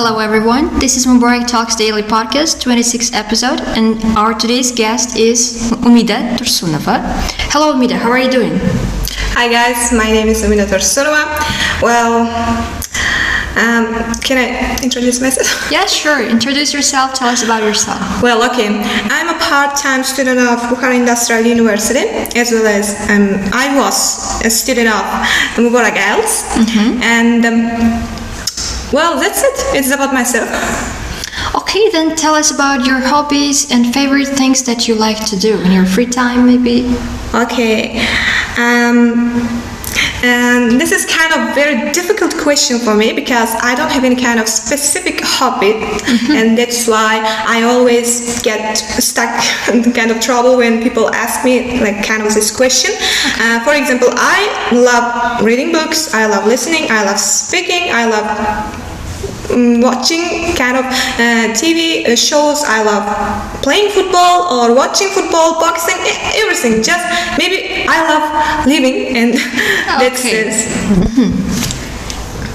Hello everyone, this is Mubarak Talks Daily Podcast, 26th episode, and our today's guest is Umida Tursunova. Hello Umida, how are you doing? Hi guys, my name is Umida Tursunova. Can I introduce myself? Yeah, sure. Introduce yourself, tell us about yourself. I'm a part-time student of Bukhara Industrial University, as well as I was a student of Mubarak IELTS. And that's it. It's about myself. Okay, then tell us about your hobbies and favorite things that you like to do in your free time, maybe. Okay. And this is kind of very difficult question for me because I don't have any kind of specific hobby, and that's why I always get stuck in kind of trouble when people ask me like kind of this question. For example, I love reading books, I love listening, I love speaking, I love watching kind of TV shows. I love playing football or watching football, boxing, everything. Just maybe I love living, and that's it.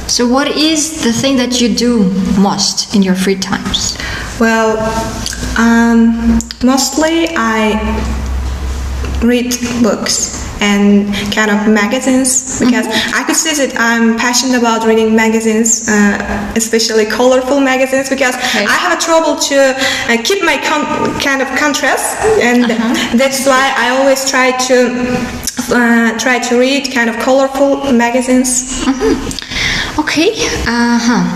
So what is the thing that you do most in your free times? Mostly I read books and kind of magazines, because I could say that I'm passionate about reading magazines, especially colorful magazines, because I have a trouble to keep my kind of contrast, and that's why I always try to read kind of colorful magazines. Okay,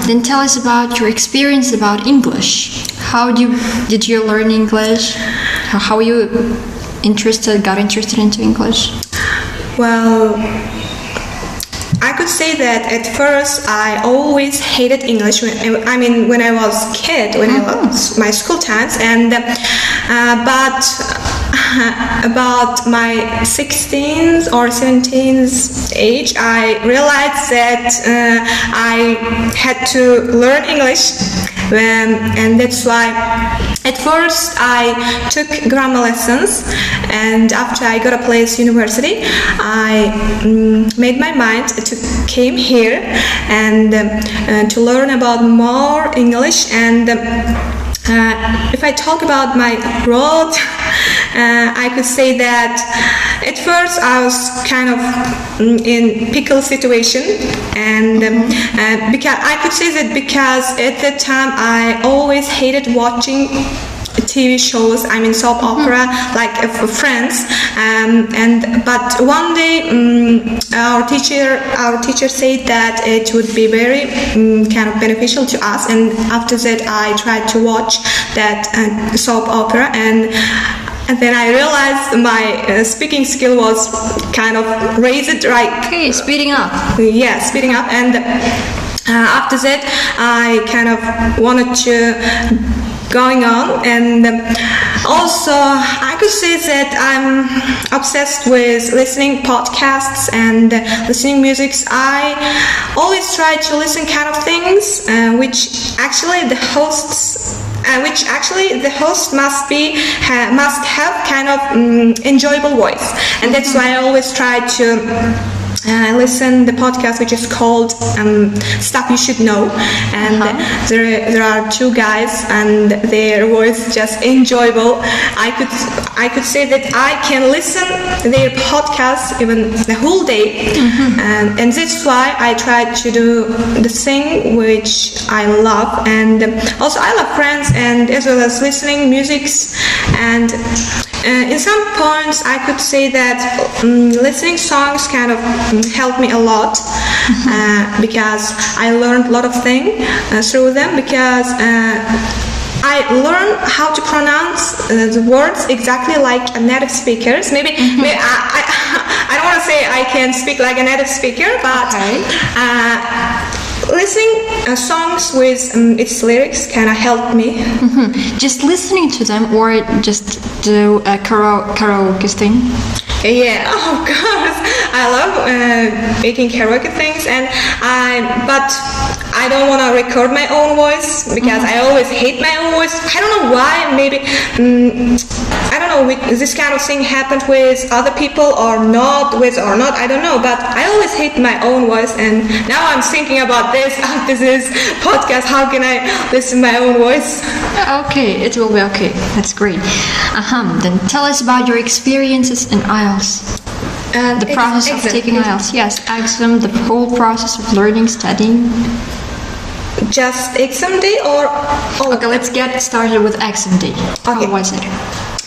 then tell us about your experience about English. How did you learn English? How you got interested into English? Well, I could say that at first I always hated English when I was a kid, when I was my school times, and but about my 16th or 17th age, I realized that I had to learn English, and that's why at first I took grammar lessons, and after I got a place university, I made my mind to came here and to learn about more English. And if I talk about my road, I could say that at first I was kind of in pickle situation, and because I could say that because at that time I always hated watching TV shows, soap opera, like Friends, but one day our teacher said that it would be very kind of beneficial to us, and after that I tried to watch that soap opera, and then I realized my speaking skill was kind of raised, right? Okay, speeding up. Yeah, speeding up, and after that I kind of wanted to going on, and also I could say that I'm obsessed with listening podcasts and listening musics. I always try to listen kind of things which actually the host must have kind of enjoyable voice, and that's why I always try to listen the podcast which is called Stuff You Should Know, and there are two guys and their voice just enjoyable. I could say that I can listen their podcast even the whole day, and that's why I try to do the thing which I love, and also I love Friends, and as well as listening musics, and in some points I could say that listening songs kind of helped me a lot, because I learned a lot of things through them, because I learned how to pronounce the words exactly like a native speakers. Maybe I don't want to say I can speak like a native speaker, but listening songs with its lyrics kind of helped me. Just listening to them, or just do a karaoke thing? Yeah, of course. I love making karaoke things, but I don't want to record my own voice because I always hate my own voice. I don't know why. Maybe I don't know if this kind of thing happened with other people or not. I don't know. But I always hate my own voice, and now I'm thinking about this after this podcast. How can I listen to my own voice? Okay, it will be okay. That's great. Then tell us about your experiences in IELTS. The process of taking IELTS. Yes, exam, the whole process of learning, studying. Just exam day or? Okay, let's get started with exam day. Okay. How was it?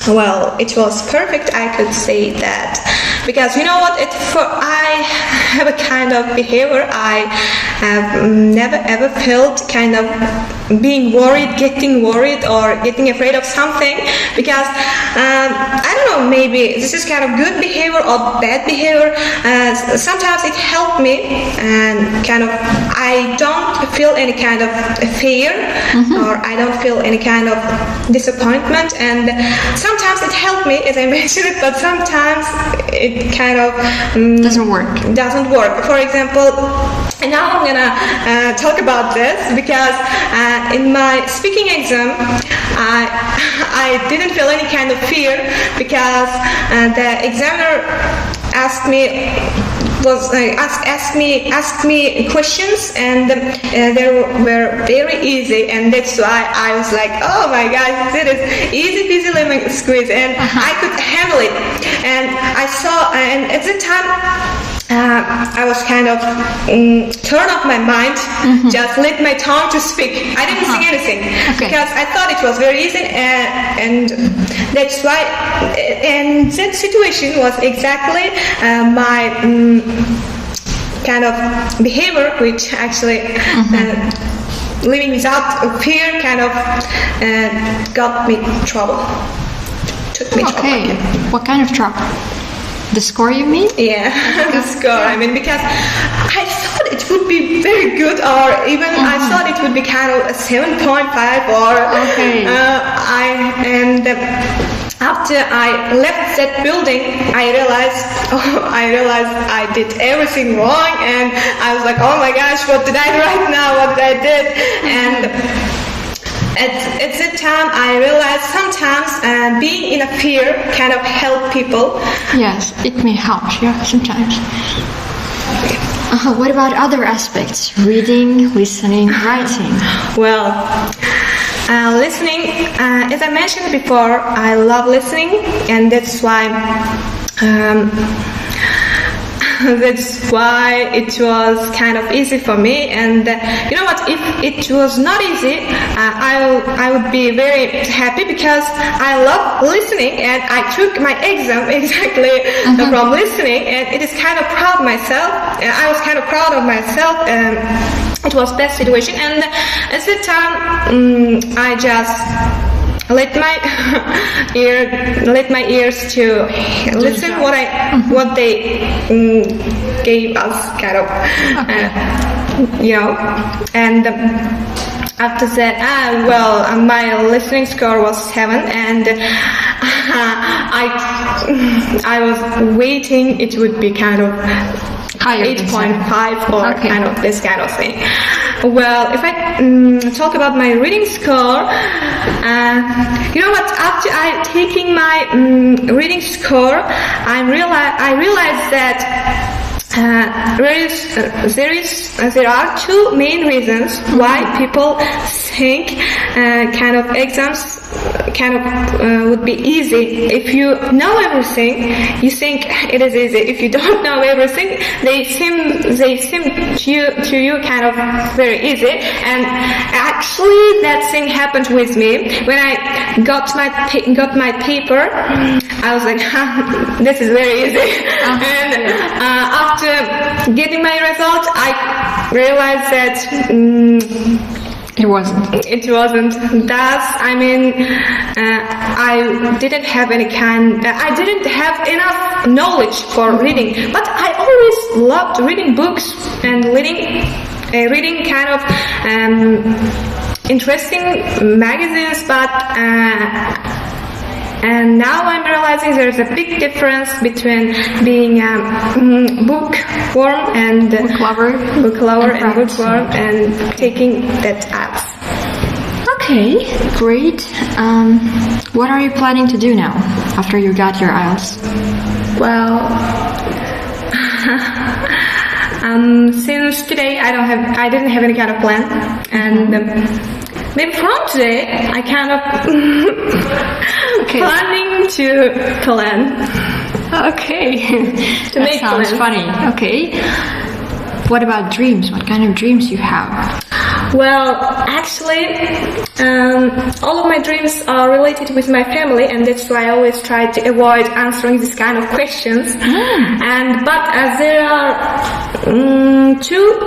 Well, it was perfect, I could say that, because you know what, I have a kind of behavior. I have never ever felt kind of being worried, getting worried or getting afraid of something, because I don't know, maybe this is kind of good behavior or bad behavior. Sometimes it helped me, and kind of I don't feel any kind of fear, or I don't feel any kind of disappointment, and sometimes it helped me, as I mentioned it, but sometimes it kind of Doesn't work. For example, and now I'm gonna talk about this because in my speaking exam, I didn't feel any kind of fear, because the examiner asked me questions, and they were very easy, and that's why I was like, oh my gosh, this is easy peasy lemon squeeze, and I could handle it. And I saw, and at the time I was kind of turn off my mind, just let my tongue to speak. I didn't sing anything because I thought it was very easy, and that's why. And that situation was exactly my kind of behavior, which actually living without fear kind of got me trouble. Took me trouble. Okay, what kind of trouble? The score, you mean? Yeah, the score. I mean, because I thought it would be very good, or even I thought it would be kind of a 7.5, or after I left that building, I realized I did everything wrong, and I was like, oh my gosh, what did I do right now? What did I did? And at that time, I realized sometimes being in a fear kind of help people. Yes, it may help, yeah, sometimes. What about other aspects? Reading, listening, writing? Well, listening, as I mentioned before, I love listening, and that's why it was kind of easy for me. And you know what, if it was not easy, I would be very happy, because I love listening, and I took my exam exactly from listening, and it is kind of proud of myself. I was kind of proud of myself, and it was best situation. And at the time, I just let my ears to listen what they gave us, kind of, and after that, my listening score was 7, and I was waiting it would be kind of 8.5 or kind of this kind of thing. Well, if I talk about my reading score, you know what? After I taking my reading score, I realized that there are two main reasons why people think kind of exams kind of would be easy. If you know everything, you think it is easy. If you don't know everything, they seem to you kind of very easy. And actually, that thing happened with me when I got my paper. I was like, this is very easy. And after getting my result, I realized that it wasn't. Thus, I mean, I didn't have I didn't have enough knowledge for reading, but I always loved reading books and reading kind of interesting magazines, but And now I'm realizing there's a big difference between being a bookworm and Book lover. and bookworm and taking that IELTS. Okay, great. What are you planning to do now after you got your IELTS? Well, since today I didn't have any kind of plan, and maybe from today I kind of planning to plan. Okay, To that make sounds plans. funny. Okay, what about dreams? What kind of dreams you have? Well, actually, all of my dreams are related with my family, and that's why I always try to avoid answering this kind of questions. But as there are two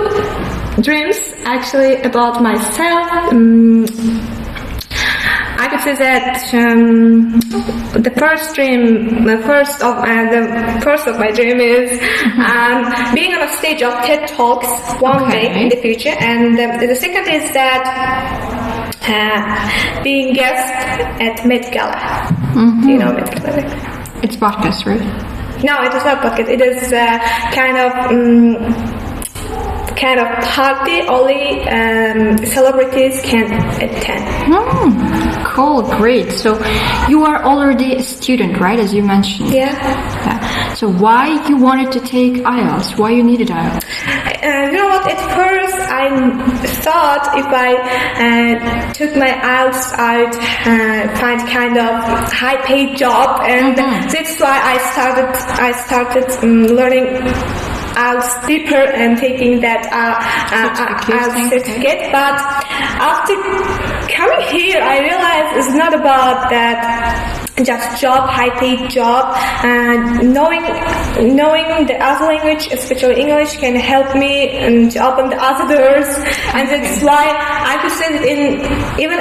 dreams actually about myself. I could say that the first of my dream is being on a stage of TED Talks one day in the future, and the second is that being guest at Met Gala. Do you know Met Gala? It's podcast, right? No, it is not podcast. It is kind of party only celebrities can attend. Cool, great. So you are already a student, right? As you mentioned. Yeah. So why you wanted to take IELTS? Why you needed IELTS? You know what? At first, I thought if I took my IELTS, I'd find kind of high-paid job, and that's why I started learning IELTS deeper and taking that IELTS certificate. But after coming here, I realized it's not about that just job, high-paid job. Knowing the other language, especially English, can help me to open the other doors, and that's why I could say that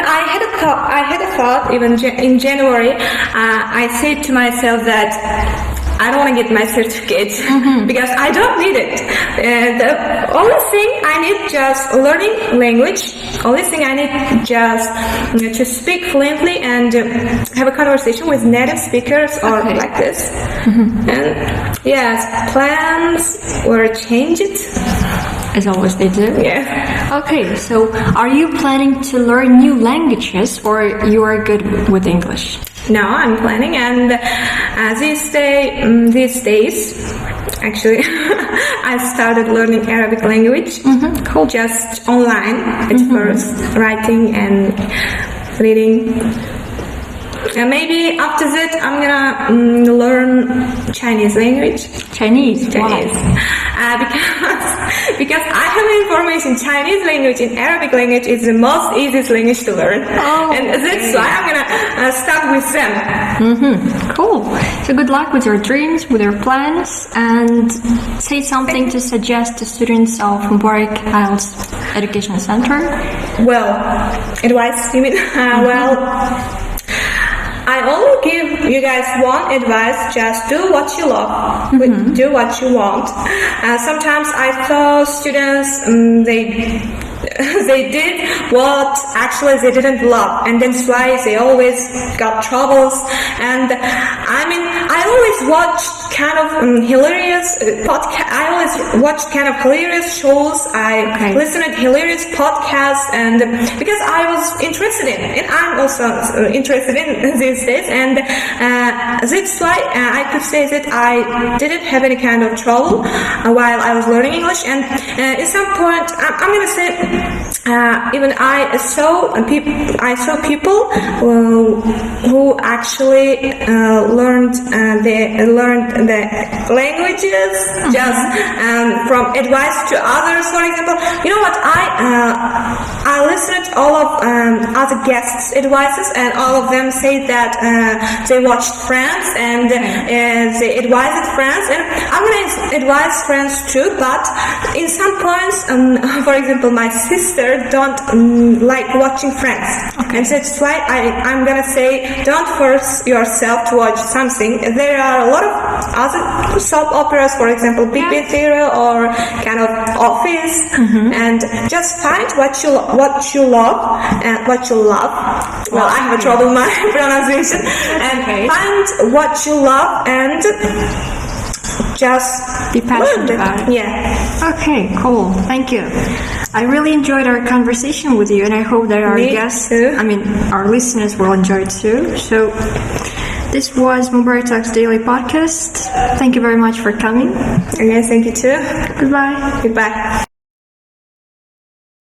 I had a thought even in January. I said to myself that I don't want to get my certificate because I don't need it. The only thing I need just learning language. Only thing I need just to speak fluently and have a conversation with native speakers or like this. And yes, plans were changed. As always they do. Yeah. Okay, so are you planning to learn new languages or you are good with English? No, I'm planning, and these days, actually, I started learning Arabic language. Cool. Just online at first, writing and reading. And maybe after that, I'm gonna learn Chinese language. Chinese. Chinese. Because I have information, Chinese language and Arabic language is the most easiest language to learn. And that's why I'm gonna start with them. Cool. So good luck with your dreams, with your plans, and say something to suggest to students of Mubarak IELTS Education Center. Well, advice, you mean? I only give you guys one advice: just do what you love, do what you want. Sometimes I saw students they did what actually they didn't love, and that's why they always got troubles. And I always watched kind of hilarious podcast. I always watched kind of hilarious shows. I listened to hilarious podcasts, and because I was interested in, and I'm also interested in these days, and that's why I could say that I didn't have any kind of trouble while I was learning English. And at some point, I'm gonna say. Even I saw people who actually learned the languages just from advice to others. For example, you know what? I listened to all of other guests' advices, and all of them say that they watched Friends and they advised Friends, and I'm gonna advise Friends too. But in some points, for example, my sister don't like watching Friends. And so that's why I'm gonna say, don't force yourself to watch something. There are a lot of other soap operas, for example, Big Bang Theory or kind of Office, and just find what you love and what you love. Well, I have a trouble with my pronunciation. And find what you love and just be passionate about it. Yeah. Okay, cool. Thank you. I really enjoyed our conversation with you, and I hope that our guests, our listeners will enjoy it too. So, this was Mubarak Talks Daily Podcast. Thank you very much for coming. Okay, thank you too. Goodbye. Goodbye.